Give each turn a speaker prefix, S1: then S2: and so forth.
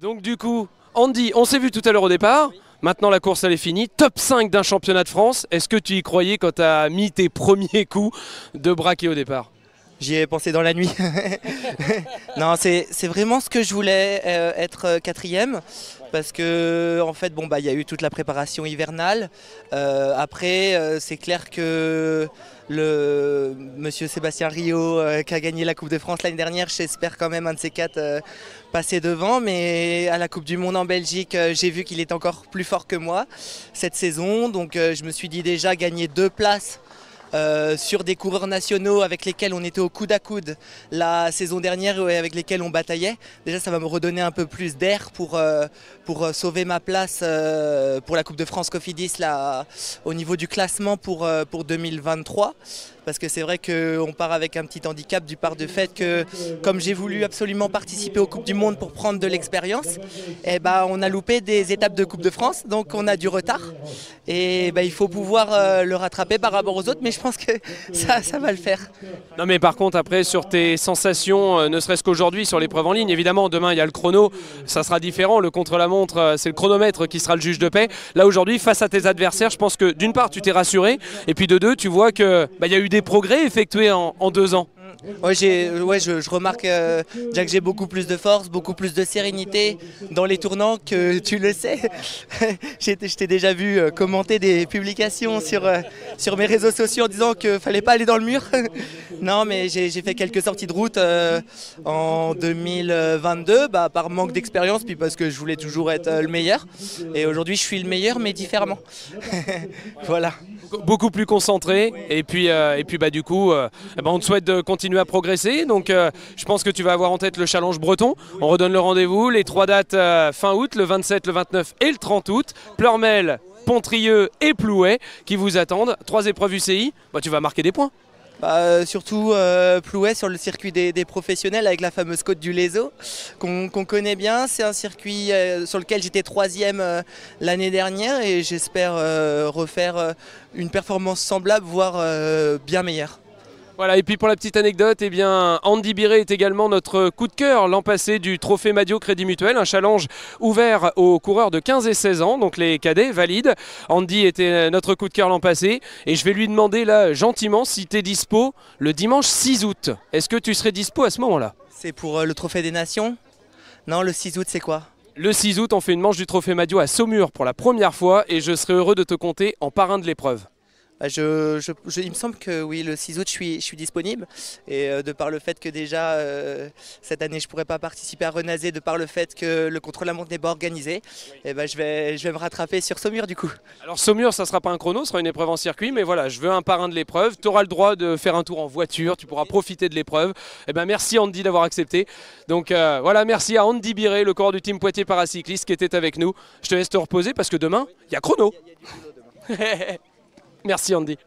S1: Donc du coup, Andy, on s'est vu tout à l'heure au départ. Maintenant la course elle est finie. Top 5 d'un championnat de France. Est-ce que tu y croyais quand tu as mis tes premiers coups de braquet au départ?
S2: J'y ai pensé dans la nuit. Non, c'est vraiment ce que je voulais, être quatrième. Parce que en fait, bon, bah, y a eu toute la préparation hivernale. Après, c'est clair que le monsieur Sébastien Rio, qui a gagné la Coupe de France l'année dernière, j'espère quand même un de ces quatre passer devant. Mais à la Coupe du Monde en Belgique, j'ai vu qu'il est encore plus fort que moi cette saison. Donc je me suis dit déjà gagner 2 places sur des coureurs nationaux avec lesquels on était au coude à coude la saison dernière et avec lesquels on bataillait. Déjà ça va me redonner un peu plus d'air pour sauver ma place pour la Coupe de France Cofidis là, au niveau du classement pour 2023. Parce que c'est vrai qu'on part avec un petit handicap du part du fait que comme j'ai voulu absolument participer aux Coupes du Monde pour prendre de l'expérience, eh ben, on a loupé des étapes de Coupe de France, donc on a du retard. Et ben, il faut pouvoir le rattraper par rapport aux autres, mais je pense que ça va le faire.
S1: Non mais par contre après sur tes sensations, ne serait-ce qu'aujourd'hui sur l'épreuve en ligne, évidemment demain il y a le chrono, ça sera différent, le contre-la-montre c'est le chronomètre qui sera le juge de paix. Là aujourd'hui face à tes adversaires, je pense que d'une part tu t'es rassuré et puis de deux tu vois que y a eu des progrès effectués en 2 ans.
S2: Ouais, je remarque déjà que j'ai beaucoup plus de force, beaucoup plus de sérénité dans les tournants que tu le sais. Je t'ai déjà vu commenter des publications sur mes réseaux sociaux en disant qu'il ne fallait pas aller dans le mur. Non, mais j'ai fait quelques sorties de route en 2022 par manque d'expérience, puis parce que je voulais toujours être le meilleur. Et aujourd'hui, je suis le meilleur, mais différemment. Voilà.
S1: Beaucoup plus concentré et puis du coup on te souhaite de continuer à progresser, donc je pense que tu vas avoir en tête le challenge breton. On redonne le rendez-vous, les 3 dates fin août, le 27, le 29 et le 30 août, Pleurmel, Pontrieux et Plouay qui vous attendent. 3 épreuves UCI, tu vas marquer des points.
S2: Surtout Plouay sur le circuit des professionnels avec la fameuse côte du Lézo qu'on connaît bien. C'est un circuit sur lequel j'étais 3e l'année dernière et j'espère refaire une performance semblable, voire bien meilleure.
S1: Voilà, et puis pour la petite anecdote, eh bien, Andy Biré est également notre coup de cœur l'an passé du Trophée Madio Crédit Mutuel, un challenge ouvert aux coureurs de 15 et 16 ans, donc les cadets valides. Andy était notre coup de cœur l'an passé et je vais lui demander là gentiment si tu es dispo le dimanche 6 août. Est-ce que tu serais dispo à ce moment-là?
S2: C'est pour le Trophée des Nations? Non, le 6 août c'est quoi?
S1: Le 6 août, on fait une manche du Trophée Madio à Saumur pour la première fois et je serai heureux de te compter en parrain de l'épreuve.
S2: Il me semble que oui, le 6 août je suis disponible et de par le fait que déjà cette année je ne pourrais pas participer à Renazé, de par le fait que le contre-la-montre n'est pas organisé, et je vais me rattraper sur Saumur du coup.
S1: Alors Saumur ça ne sera pas un chrono, ce sera une épreuve en circuit, mais voilà, je veux un parrain de l'épreuve, tu auras le droit de faire un tour en voiture, tu pourras profiter de l'épreuve. Merci Andy d'avoir accepté. Donc voilà, merci à Andy Biré, le coureur du team Poitiers Paracycliste qui était avec nous. Je te laisse te reposer parce que demain, il y a chrono. Merci Andy.